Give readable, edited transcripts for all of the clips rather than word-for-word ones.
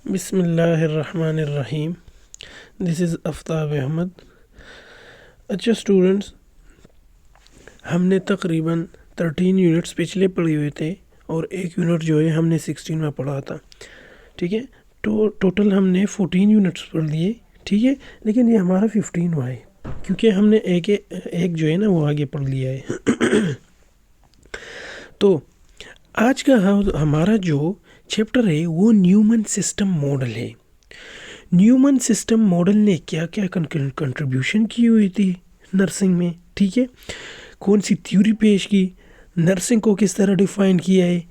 बिस्मिल्लाहिर्रहमानिर्रहीम। This is Aftab Ahmad. अच्छा students, हमने तकरीबन 13 यूनिट्स पिछले पढ़े हुए थे और एक यूनिट जो है हमने 16 में पढ़ा था। ठीक है, तो टोटल हमने 14 यूनिट्स पढ़ लिए। ठीक है, लेकिन ये हमारा 15 हुआ है क्योंकि हमने एक जो है ना वो आगे पढ़ लिया है। तो आज का हमारा जो चैप्टर है वो न्यूमन सिस्टम मॉडल है। न्यूमन सिस्टम मॉडल ने क्या क्या कंट्रीब्यूशन की हुई थी नर्सिंग में। ठीक है, कौन सी थ्योरी पेश की, नर्सिंग को किस तरह डिफ़ाइन किया है,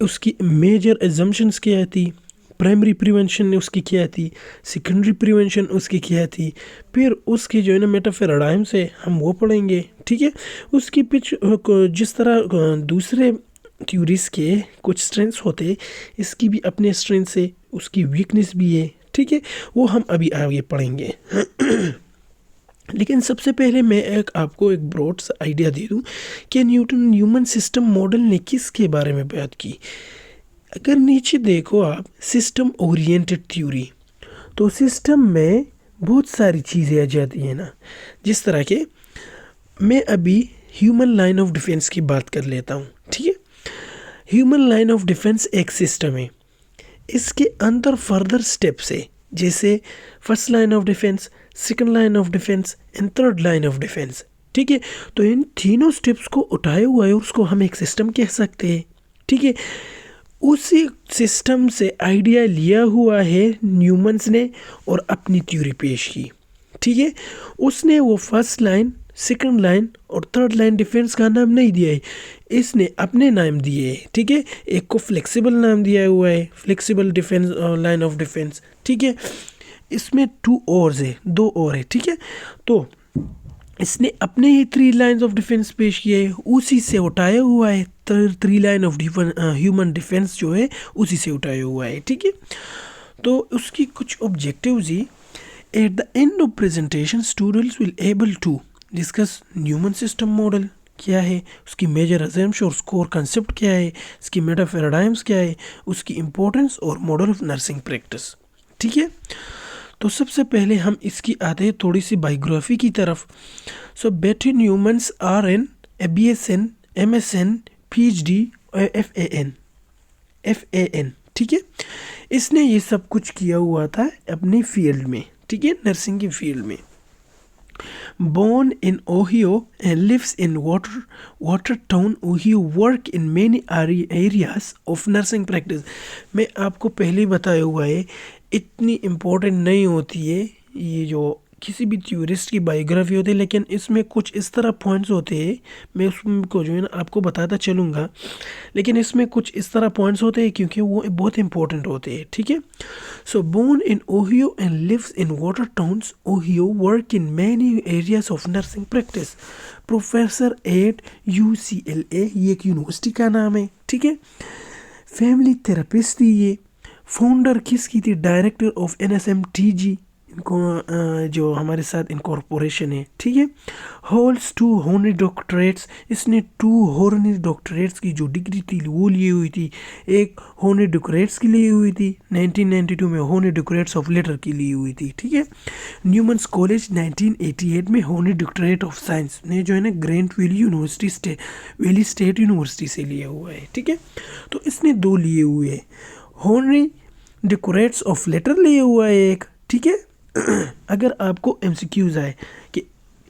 उसकी मेजर एजम्पशंस क्या थी, प्राइमरी प्रिवेंशन उसकी क्या थी, सेकेंडरी प्रिवेंशन उसकी क्या थी, फिर उसके जो है ना मेटाफेराडाइम से हम वो पढ़ेंगे। ठीक है, उसकी पिच जिस तरह दूसरे थ्योरीज के कुछ स्ट्रेंथ्स होते, इसकी भी अपने स्ट्रेंथ है, उसकी वीकनेस भी है। ठीक है, वो हम अभी आगे पढ़ेंगे। लेकिन सबसे पहले मैं आपको एक ब्रॉड सा आइडिया दे दूं कि न्यूमन सिस्टम मॉडल ने किसके बारे में बात की। अगर नीचे देखो आप, सिस्टम ओरिएंटेड थ्योरी, तो सिस्टम में बहुत सारी चीज़ें आ जाती हैं ना। जिस तरह के मैं अभी ह्यूमन लाइन ऑफ डिफेंस की बात कर लेता हूँ। ठीक है, ह्यूमन लाइन ऑफ डिफेंस एक सिस्टम है, इसके अंदर फर्दर स्टेप्स है, जैसे first line of defence, second line of defence and third line of defence. ठीक है, तो इन तीनों स्टेप्स को उठाए हुआ है, उसको हम एक सिस्टम कह सकते हैं। ठीक है, उसी सिस्टम से आइडिया लिया हुआ है न्यूमन्स ने और अपनी थ्योरी पेश की। ठीक है, उसने वो फर्स्ट लाइन, सेकंड लाइन और थर्ड लाइन डिफेंस का नाम नहीं दिया है, इसने अपने नाम दिए हैं। ठीक है, एक को फ्लेक्सिबल नाम दिया हुआ है, flexible defence line of defence. ठीक है, इसमें 2 और है, 2 और है। ठीक है, तो इसने अपने ही 3 लाइन्स ऑफ डिफेंस पेश किए है, उसी से उठाया हुआ है। 3 लाइन ऑफ ह्यूमन डिफेंस जो है उसी से उठाया हुआ है। ठीक है, तो उसकी कुछ ऑब्जेक्टिव्स ही, at the end of presentation students will able to discuss Neuman system model क्या है, उसकी मेजर अजम्पशन और स्कोर कंसेप्ट क्या है, इसकी मेटाफेराडाइम्स क्या है, उसकी इम्पोर्टेंस और मॉडल ऑफ नर्सिंग प्रैक्टिस। ठीक है, तो सबसे पहले हम इसकी आते हैं थोड़ी सी बायोग्राफी की तरफ। So Betty Neuman's R N BSN MSN PhD FAN। ठीक है, इसने ये सब कुछ किया हुआ था अपनी फील्ड में। ठीक है, नर्सिंग की फील्ड में। Born in Ohio and lives in Watertown, Ohio, work in many areas of nursing practice। मैं आपको पहले ही बताया हुआ है, इतनी इम्पोर्टेंट नहीं होती है ये जो किसी भी टूरिस्ट की बायोग्राफी होती है, लेकिन इसमें कुछ इस तरह पॉइंट्स होते हैं, मैं उसको जो है ना आपको बताता चलूँगा, लेकिन इसमें कुछ इस तरह पॉइंट्स होते हैं क्योंकि वो बहुत इंपॉर्टेंट होते हैं। ठीक है, so born in Ohio and lives in water towns Ohio, work in many areas of nursing practice, professor at UCLA, ये एक यूनिवर्सिटी का नाम है। ठीक है, फैमिली थेरेपिस्ट थी ये। फाउंडर किसकी थी? डायरेक्टर ऑफ NSMTG, इनको जो हमारे साथ इनकॉर्पोरेशन है। ठीक है, होल्ड्स 2 हॉनरी डॉक्टरेट्स, इसने 2 हॉनरी डॉक्टरेट्स की जो डिग्री थी वो लिए हुई थी। एक हॉनरी डॉक्टरेट्स की ली हुई थी 1992 में, हॉनरी डॉक्टरेट्स ऑफ लेटर की ली हुई थी। ठीक है, न्यूमन्स कॉलेज 1988 में हॉनरी डॉक्टरेट ऑफ साइंस ने जो है ना ग्रैंट वैली स्टेट यूनिवर्सिटी से लिया हुआ है। ठीक है, तो इसने 2 लिए हुए हैं, हॉनरी डॉक्टरेट्स ऑफ लेटर लिए हुआ है एक। ठीक है, अगर आपको MCQs आए कि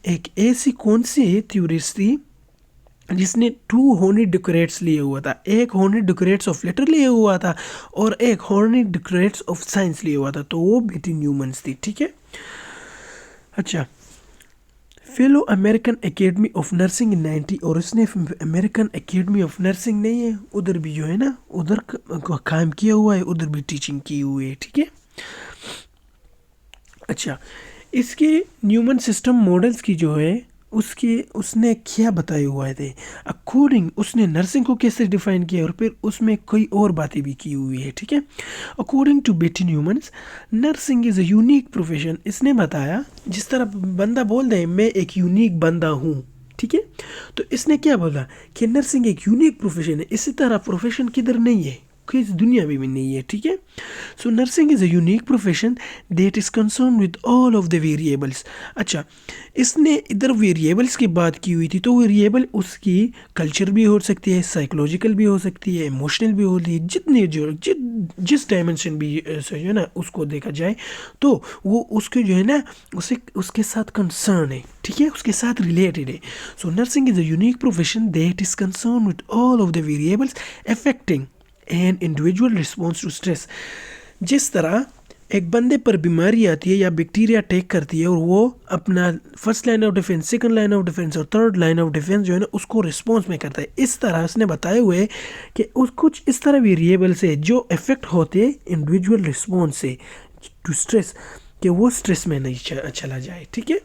एक ऐसी कौन सी थ्योरिस्ट थी जिसने 2 हॉनरी डॉक्टरेट्स लिए हुआ था, एक हॉनरी डॉक्टरेट्स ऑफ लेटर लिए हुआ था और एक हॉनरी डॉक्टरेट्स ऑफ साइंस लिए हुआ था, तो वो बेटी न्यूमन्स थी। ठीक है, अच्छा, fellow American academy of nursing 90, और उसने अमेरिकन एकेडमी ऑफ नर्सिंग नहीं है उधर भी जो है ना उधर काम किया हुआ है, उधर भी टीचिंग की हुई है। ठीक है, अच्छा, इसके न्यूमन सिस्टम मॉडल्स की जो है उसने क्या बताए हुए थे अकॉर्डिंग, उसने नर्सिंग को कैसे डिफाइन किया और फिर उसमें कई और बातें भी की हुई है। ठीक है, according to Betty Neuman's, nursing is a unique profession. इसने बताया, जिस तरह बंदा बोल रहे मैं एक यूनिक बंदा हूँ। ठीक है, तो इसने क्या बोला कि नर्सिंग एक यूनिक प्रोफेशन है, इसी तरह प्रोफेशन किधर नहीं है। किस दुनिया में भी नहीं है, ठीक है। So nursing is a unique profession that is concern with all of the variables. अच्छा, इसने इधर वेरिएबल्स की बात की हुई थी, तो वेरिएबल उसकी कल्चर भी हो सकती है, साइकोलॉजिकल भी हो सकती है, इमोशनल भी होती है, जितने जो जिस डायमेंशन भी से जो है ना उसको देखा जाए तो वो उसके जो है ना उसे उसके साथ कंसर्न है, ठीक है, उसके साथ रिलेटेड है। So nursing is a unique profession that is concern with all of the variables affecting an individual response to stress. जिस तरह एक बंदे पर बीमारी आती है या बैक्टीरिया अटैक करती है और वो अपना first line of defence, second line of defence और थर्ड लाइन ऑफ डिफेंस जो है ना उसको रिस्पॉन्स में करता है, इस तरह उसने बताए हुए कि उस कुछ इस तरह वेरिएबल से जो इफेक्ट होते हैं इंडिविजुअल रिस्पॉन्स से टू स्ट्रेस, कि वो स्ट्रेस में नहीं चला जाए, ठीक है।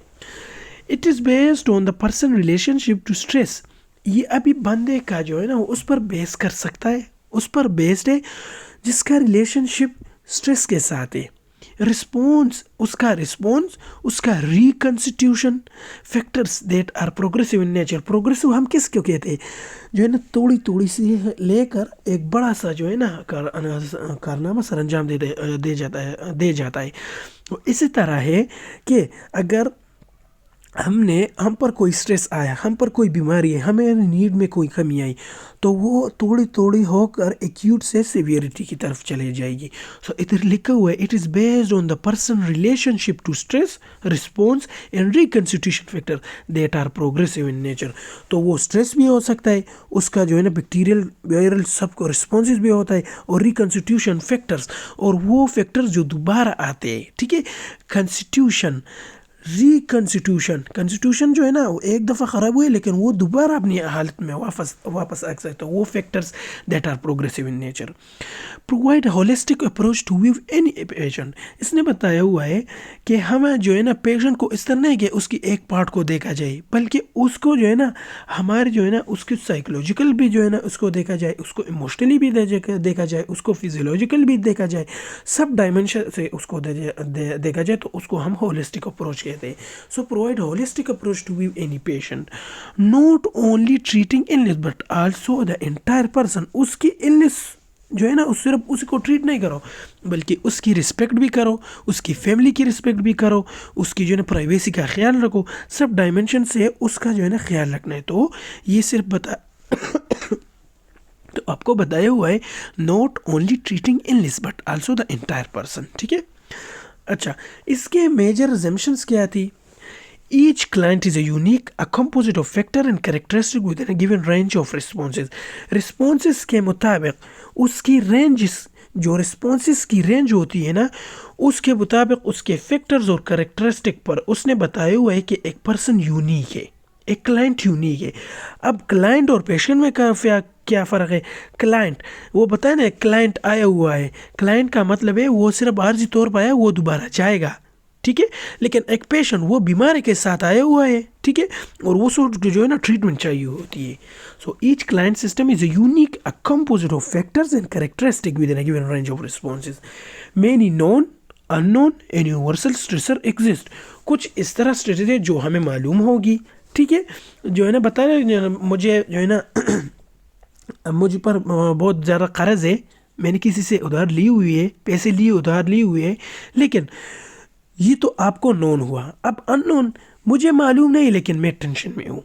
It is based on the person relationship to stress. ये अभी बंदे का जो है ना उस पर बेस कर सकता है, उस पर बेस्ड है जिसका रिलेशनशिप स्ट्रेस के साथ है। रिस्पॉन्स उसका reconstitution factors that are progressive in nature. Progressive हम किसको कहते हैं, जो है ना थोड़ी थोड़ी सी लेकर एक बड़ा सा जो है ना कारनामा सर अंजाम दे जाता है। तो इसी तरह है कि अगर हम पर कोई स्ट्रेस आया, हम पर कोई बीमारी है, हमें नीड में कोई कमी आई, तो वो थोड़ी थोड़ी होकर एक्यूट से सिवियरिटी की तरफ चले जाएगी। सो इधर लिखा हुआ है it is based on the person relationship to stress response and reconstitution factor that are progressive in nature. तो वो स्ट्रेस भी हो सकता है, उसका जो है ना बैक्टीरियल वायरल सबको रिस्पॉन्सेज भी होता है, और रिकंस्टिट्यूशन फैक्टर्स, और वो फैक्टर्स जो दोबारा आते हैं, ठीक है। कंस्टिट्यूशन जो है ना वो एक दफ़ा ख़राब हुए लेकिन वो दोबारा अपनी हालत में वापस आ सकते हैं, वो factors that are progressive in nature. Provide holistic approach to view any patient. इसने बताया हुआ है कि हमें जो है ना पेशेंट को इस तरह नहीं कि उसकी एक पार्ट को देखा जाए, बल्कि उसको जो है ना हमारे जो है ना उसकी साइकोलॉजिकल भी जो है ना उसको देखा जाए, उसको इमोशनली भी देखा जाए, उसको फिजियोलॉजिकल भी देखा जाए, सब डायमेंशन से उसको देखा जाए, तो उसको हम होलिस्टिक अप्रोच कहते हैं। So provide holistic approach to view any patient, not only treating illness but also the entire person. उसकी इलनेस जो है ना उस सिर्फ उसी को ट्रीट नहीं करो, बल्कि उसकी रिस्पेक्ट भी करो, उसकी फैमिली की रिस्पेक्ट भी करो, उसकी जो है ना प्राइवेसी का ख्याल रखो, सब डायमेंशन से उसका जो है ना ख्याल रखना है। तो ये सिर्फ तो आपको बताया हुआ है not only treating illness but also the entire person, ठीक है। अच्छा, इसके मेजर अजम्पशंस क्या थी? Each client is a unique, a composite of factor and characteristic within a given range of responses. Responses के मुताबिक उसकी ranges, जो responses की range होती है ना, उसके मुताबिक उसके factors और characteristic पर उसने बताया हुआ है कि एक person unique है, एक क्लाइंट यूनिक है। अब क्लाइंट और पेशेंट में क्या फ़र्क है? क्लाइंट वो बताए ना, क्लाइंट आया हुआ है, क्लाइंट का मतलब है वो सिर्फ आर्जी तौर पर आया, वो दोबारा जाएगा, ठीक है। लेकिन एक पेशेंट वो बीमारी के साथ आया हुआ है, ठीक है, और वो जो है ना ट्रीटमेंट चाहिए होती है। So each client system is a unique, a composite of factors and characteristic with in a given range of responses. Many non unknown and universal stressor exist. कुछ इस तरह स्ट्रेस है जो हमें मालूम होगी, ठीक है, जो है ना बता रहे मुझे जो है ना मुझ पर बहुत ज़्यादा कर्ज है, मैंने किसी से उधार ली हुई है, पैसे लिए उधार ली हुई है, लेकिन ये तो आपको नोन हुआ। अब अननोन मुझे मालूम नहीं लेकिन मैं टेंशन में हूँ,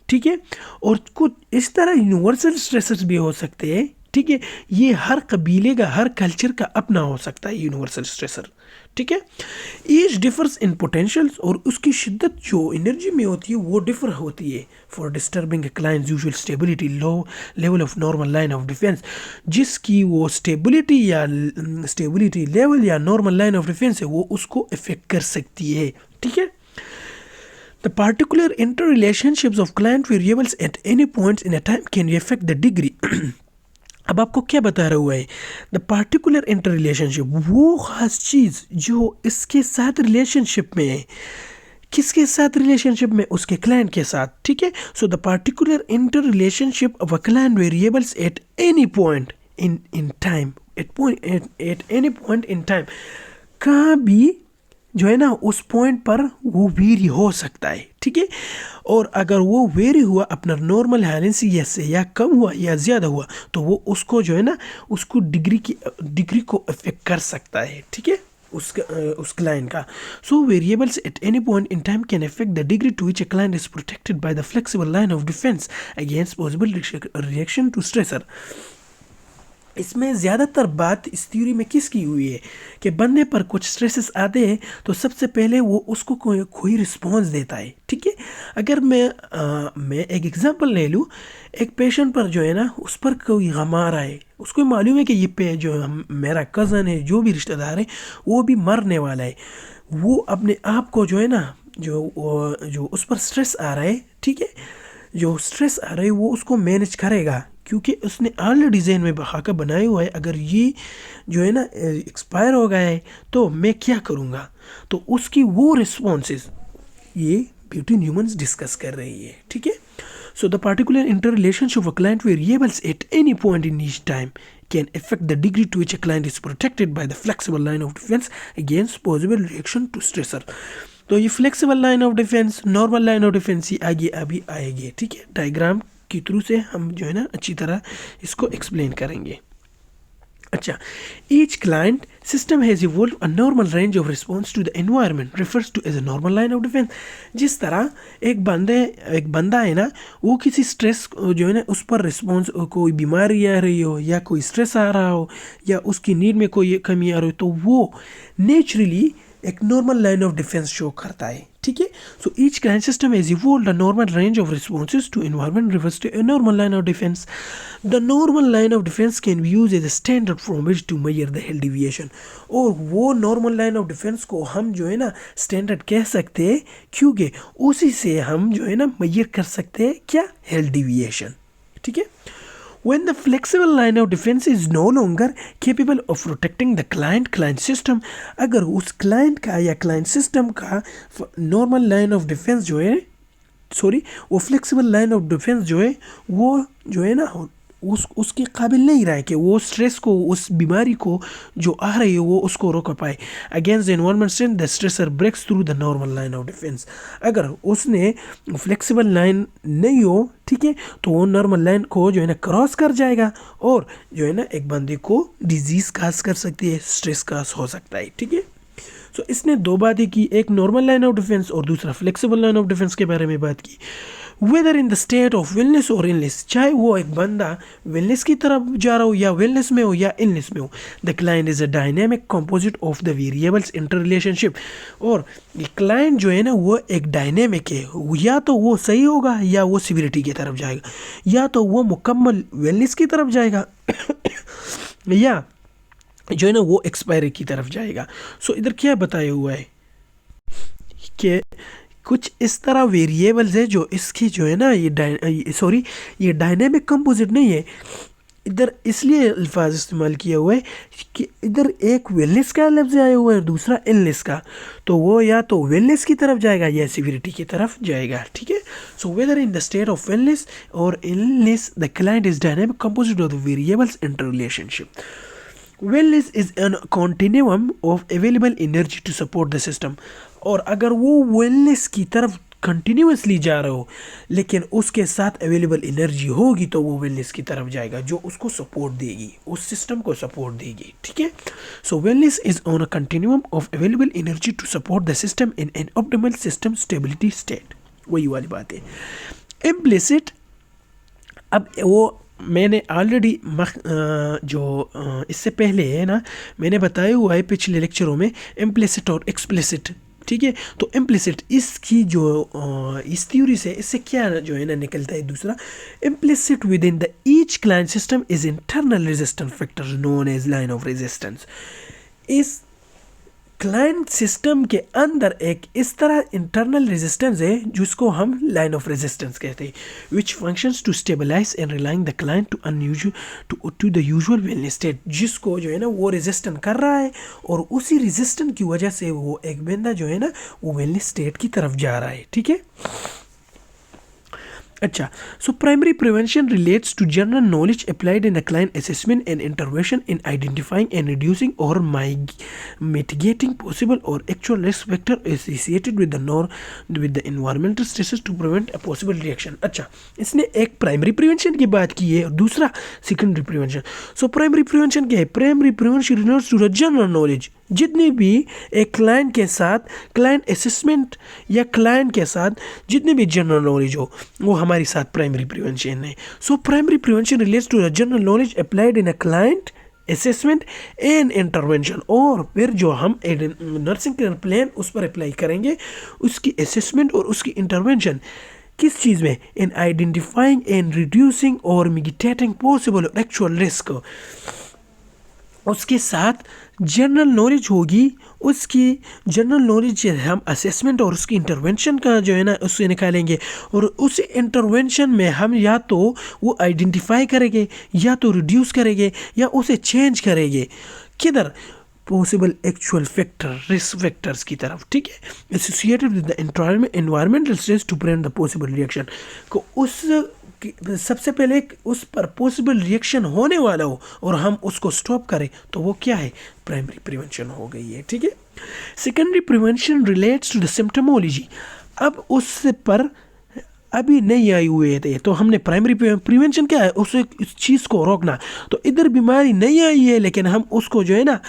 ठीक है। और कुछ इस तरह यूनिवर्सल स्ट्रेसर्स भी हो सकते हैं, ठीक है। ये हर कबीले का, हर कल्चर का अपना हो सकता है यूनिवर्सल स्ट्रेसर, ठीक है। ईच डिफर्स इन पोटेंशियल्स, और उसकी शिद्दत जो एनर्जी में होती है वो डिफर होती है। For disturbing a client usual stability low level of normal line of defence, जिसकी वो स्टेबिलिटी लेवल या नॉर्मल लाइन ऑफ डिफेंस है वो उसको इफेक्ट कर सकती है, ठीक है। The particular interrelationships of client variables at any point in a time can affect the degree अब आपको क्या बता रहा हुआ है? द पार्टिकुलर इंटर रिलेशनशिप, वो खास चीज़ जो इसके साथ रिलेशनशिप में है। किसके साथ रिलेशनशिप में? उसके क्लाइंट के साथ, ठीक है। So the particular inter relationship of a client variables at any point in time, eight any point in time, कहाँ भी जो है ना उस पॉइंट पर वो वेरी हो सकता है, ठीक है। और अगर वो वेरी हुआ अपना नॉर्मल हाइलेंसी से या कम हुआ या ज़्यादा हुआ तो वो उसको जो है ना उसको डिग्री को अफेक्ट कर सकता है, ठीक है, उस क्लाइंट का। So variables at any point in time can affect the degree to which a client is protected by the flexible line of defence against possible reaction to stressor. इसमें ज़्यादातर बात इस थ्योरी में किसकी हुई है कि बंदे पर कुछ स्ट्रेसेस आते हैं तो सबसे पहले वो उसको कोई रिस्पॉन्स देता है, ठीक है। अगर मैं एक एग्जांपल ले लूँ, एक पेशेंट पर जो है ना उस पर कोई गम आ रहा है, उसको मालूम है कि ये पे जो मेरा कज़न है, जो भी रिश्तेदार है, वो भी मरने वाला है। वो अपने आप को जो है ना जो उस पर स्ट्रेस आ रहा है, ठीक है, जो स्ट्रेस आ रहा है वो उसको मैनेज करेगा क्योंकि उसने ऑलरेडी जहन में खाका बनाया हुआ है अगर ये जो है ना एक्सपायर हो गया है तो मैं क्या करूँगा। तो उसकी वो रिस्पॉन्सेस ये बिटवीन ह्यूमंस डिस्कस कर रही है, ठीक है। So the particular inter relationship of client variables at any point in each time can affect the degree to which a client is protected by the flexible line of defense against possible reaction to stressor। तो ये flexible line of defence, normal line of defence ही आगे अभी आएगी, ठीक है। Diagram के through से हम जो है ना अच्छी तरह इसको एक्सप्लेन करेंगे। अच्छा, each client system has evolved a normal range of response to the environment refers to as a normal line of defense। जिस तरह एक बंदा है ना, वो किसी स्ट्रेस जो है ना उस पर रिस्पॉन्स, कोई बीमारी आ रही हो या कोई स्ट्रेस आ रहा हो या उसकी नीड में कोई कमी आ रही हो तो वो नेचुरली एक normal line of defence show करता है, ठीक है। So each client system has evolved a normal range of responses to environment reverse to a normal line of defence. The normal line of defence can be use as a standard from which to measure the health deviation. और वो normal line of defence को हम जो है ना standard कह सकते हैं क्योंकि उसी से हम जो है ना मेजर कर सकते हैं क्या, हेल्थ डिविएशन, ठीक है। When the flexible line of defense is no longer capable of protecting the client system, अगर उस client का या client system का normal line of defense जो है, वो flexible line of defense जो है वो जो है ना उसके काबिल नहीं रहा है कि वो स्ट्रेस को, उस बीमारी को जो आ रही है वो उसको रोक पाए। Against the environment strength the stressor breaks through the normal line of defence. अगर उसने फ्लेक्सिबल लाइन नहीं हो, ठीक है, तो वो नॉर्मल लाइन को जो है ना क्रॉस कर जाएगा और जो है ना एक बंदे को डिजीज़ काज कर सकती है, स्ट्रेस काज हो सकता है, ठीक है। सो इसने दो बातें की, एक नॉर्मल लाइन ऑफ डिफेंस और दूसरा फ्लेक्सिबल लाइन ऑफ डिफेंस के बारे में बात की। Whether in the state of wellness और इलनेस, चाहे वो एक बंदा वेलनेस की तरफ जा रहा हो या वेलनेस में हो या इलनेस में हो, the client is a dynamic composite of the variables inter relationship. और ये क्लाइंट जो है ना वो एक डायनेमिक है, या तो वो सही होगा या वो सिविरिटी की तरफ जाएगा, या तो वो मुकम्मल वेलनेस की तरफ जाएगा या जो है ना वो एक्सपायरी की तरफ जाएगा। सो इधर क्या बताया हुआ है कि कुछ इस तरह वेरिएबल्स है जो इसकी जो है ना ये डायनेमिक कंपोजिट नहीं है। इधर इसलिए अल्फाज इस्तेमाल किया हुआ है कि इधर एक वेलनेस का लफ्ज़ आया हुआ है और दूसरा इलनेस का, तो वो या तो वेलनेस की तरफ जाएगा या सिविरिटी की तरफ जाएगा, ठीक है। So whether in the state of wellness और illness the client is dynamic composite of the variables inter relationship. Wellness is a continuum of available energy to support the system। और अगर वो वेलनेस की तरफ कंटिन्यूसली जा रहा हो लेकिन उसके साथ अवेलेबल एनर्जी होगी तो वो वेलनेस की तरफ जाएगा जो उसको सपोर्ट देगी, उस सिस्टम को सपोर्ट देगी, ठीक है। So wellness is on a continuum of available energy to support the system in an optimal system stability state. वही वाली बात है। इम्प्लिसिट, अब वो मैंने ऑलरेडी इससे पहले है ना मैंने बताया हुआ है पिछले लेक्चरों में इम्प्लिसिट और एक्सप्लिसिट, ठीक है। तो इम्प्लिसिट इसकी जो इस थ्योरी से इससे क्या जो है ना निकलता है, दूसरा implicit within the each client system is internal resistance factor known as line of resistance. इस क्लाइंट सिस्टम के अंदर एक इस तरह इंटरनल रेजिस्टेंस है जिसको हम लाइन ऑफ रेजिस्टेंस कहते हैं, which functions to stabilize and relying the client to the usual wellness state, जिसको जो है ना वो रेजिस्टेंट कर रहा है और उसी रेजिस्टेंट की वजह से वो एक बंदा जो है ना वो वेलनेस स्टेट की तरफ जा रहा है, ठीक है। अच्छा, so primary prevention relates to general knowledge applied in client assessment and intervention in identifying and reducing और mitigating possible or actual risk factor associated with the environmental stresses to prevent a possible reaction. अच्छा, इसने एक primary prevention की बात की है और दूसरा secondary prevention. So primary prevention क्या है? Primary prevention relates to the general knowledge. जितनी भी एक क्लाइंट के साथ क्लाइंट असेसमेंट या क्लाइंट के साथ जितनी भी जनरल नॉलेज हो वो हमारे साथ प्राइमरी प्रिवेंशन है. So primary prevention relates to the general knowledge applied in a client assessment and intervention. और फिर जो हम नर्सिंग केयर प्लान उस पर अप्लाई करेंगे, उसकी असेसमेंट और उसकी इंटरवेंशन किस चीज़ में? इन आइडेंटिफाइंग एंड रिड्यूसिंग और मिटिगेटिंग पॉसिबल एक्चुअल रिस्क. उसके साथ जनरल नॉलेज होगी. उसकी जनरल नॉलेज हम असेसमेंट और उसकी इंटरवेंशन का जो है ना उससे निकालेंगे. और उस इंटरवेंशन में हम या तो वो आइडेंटिफाई करेंगे या तो रिड्यूस करेंगे या उसे चेंज करेंगे. किधर? Possible actual factor, risk factors की तरफ. ठीक है, associated with the environmental stress to prevent the possible reaction को उस सबसे पहले उस पर पॉसिबल रिएक्शन होने वाला हो और हम उसको स्टॉप करें तो वो क्या है? प्राइमरी प्रिवेंशन हो गई है. ठीक है. Secondary prevention relates to the symptomology. अब उस पर अभी नहीं आई हुए थे तो हमने प्राइमरी प्रिवेंशन क्या है? उस चीज़ को रोकना. तो इधर बीमारी नहीं आई है लेकिन हम उसको जो है ना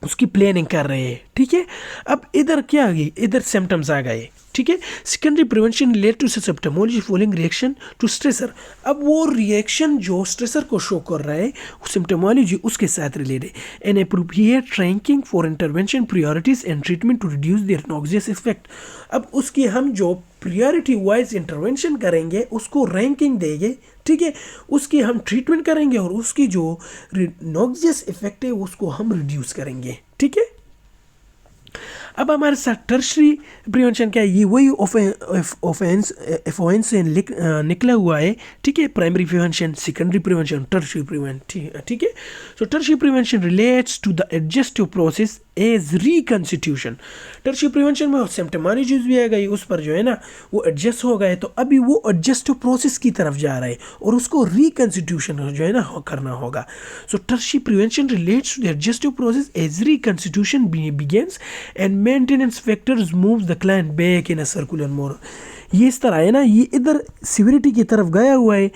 उसकी प्लानिंग कर रहे हैं. ठीक है. अब इधर क्या आ गई? इधर सिम्टम्स आ गए. ठीक है. Secondary prevention relate to symptomology following reaction to stressor. अब वो रिएक्शन जो स्ट्रेसर को शो कर रहा है सिम्टमोलॉजी उसके साथ रिलेटेड है. An appropriate ranking for intervention priorities and treatment to reduce their noxious effect. अब उसकी हम जो प्रायोरिटी वाइज इंटरवेंशन करेंगे उसको रैंकिंग देंगे. ठीक है. उसकी हम ट्रीटमेंट करेंगे और उसकी जो नॉक्सियस इफेक्ट है उसको हम रिड्यूस करेंगे. ठीक है. अब हमारे साथ टर्शरी प्रिवेंशन क्या है? ये वही ऑफेंस से निकला हुआ है. ठीक है. Primary prevention, secondary prevention, tertiary prevention. ठीक है. So tertiary prevention relates to the adjustive process as reconstitution. Tertiary prevention में सिम्टमोलॉजी भी आ गई, उस पर जो है ना वो एडजस्ट हो गए. तो अभी वो एडजस्टिव प्रोसेस की तरफ जा रहा है और उसको रिकॉन्स्टिट्यूशन जो है ना करना होगा. So tertiary prevention relates to the adjustive process as reconstitution begins and maintenance factors moves the client back in a circular mode. ये इस तरह है ना, ये इधर सिविरिटी की तरफ गया हुआ है.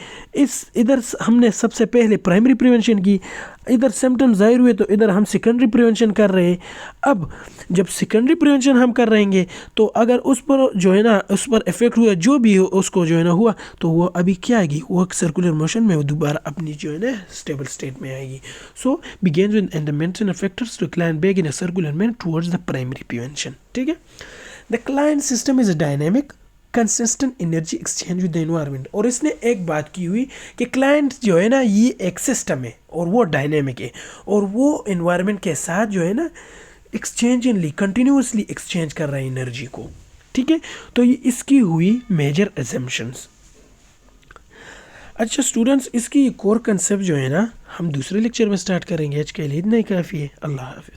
इधर हमने सबसे पहले प्राइमरी प्रिवेंशन की, इधर सिम्टम्स जाहिर हुए तो इधर हम सेकेंडरी प्रिवेंशन कर रहे हैं. अब जब सेकेंडरी प्रिवेंशन हम कर रहेंगे तो अगर उस पर जो है ना उस पर इफेक्ट हुआ जो भी हो उसको जो है ना हुआ तो वो अभी क्या आएगी? वो सर्कुलर मोशन में वो दोबारा अपनी जो है ना स्टेबल स्टेट में आएगी. So begins with and the maintenance factors to client back in a circular man towards the primary prevention. ठीक है. The client system is a dynamic consistent energy exchange with the environment. और इसने एक बात की हुई कि क्लाइंट जो है ना ये एक सिस्टम है और वो डायनेमिक है और वो एनवायरनमेंट के साथ जो है ना एक्सचेंजली कंटिन्यूसली एक्सचेंज कर रहा है एनर्जी को. ठीक है. तो ये इसकी हुई मेजर अजम्पशंस. अच्छा स्टूडेंट्स, इसकी कोर कंसेप्ट जो है ना हम दूसरे लेक्चर में स्टार्ट करेंगे. आज के लिए इतना ही काफ़ी है. अल्लाह हाफिज़.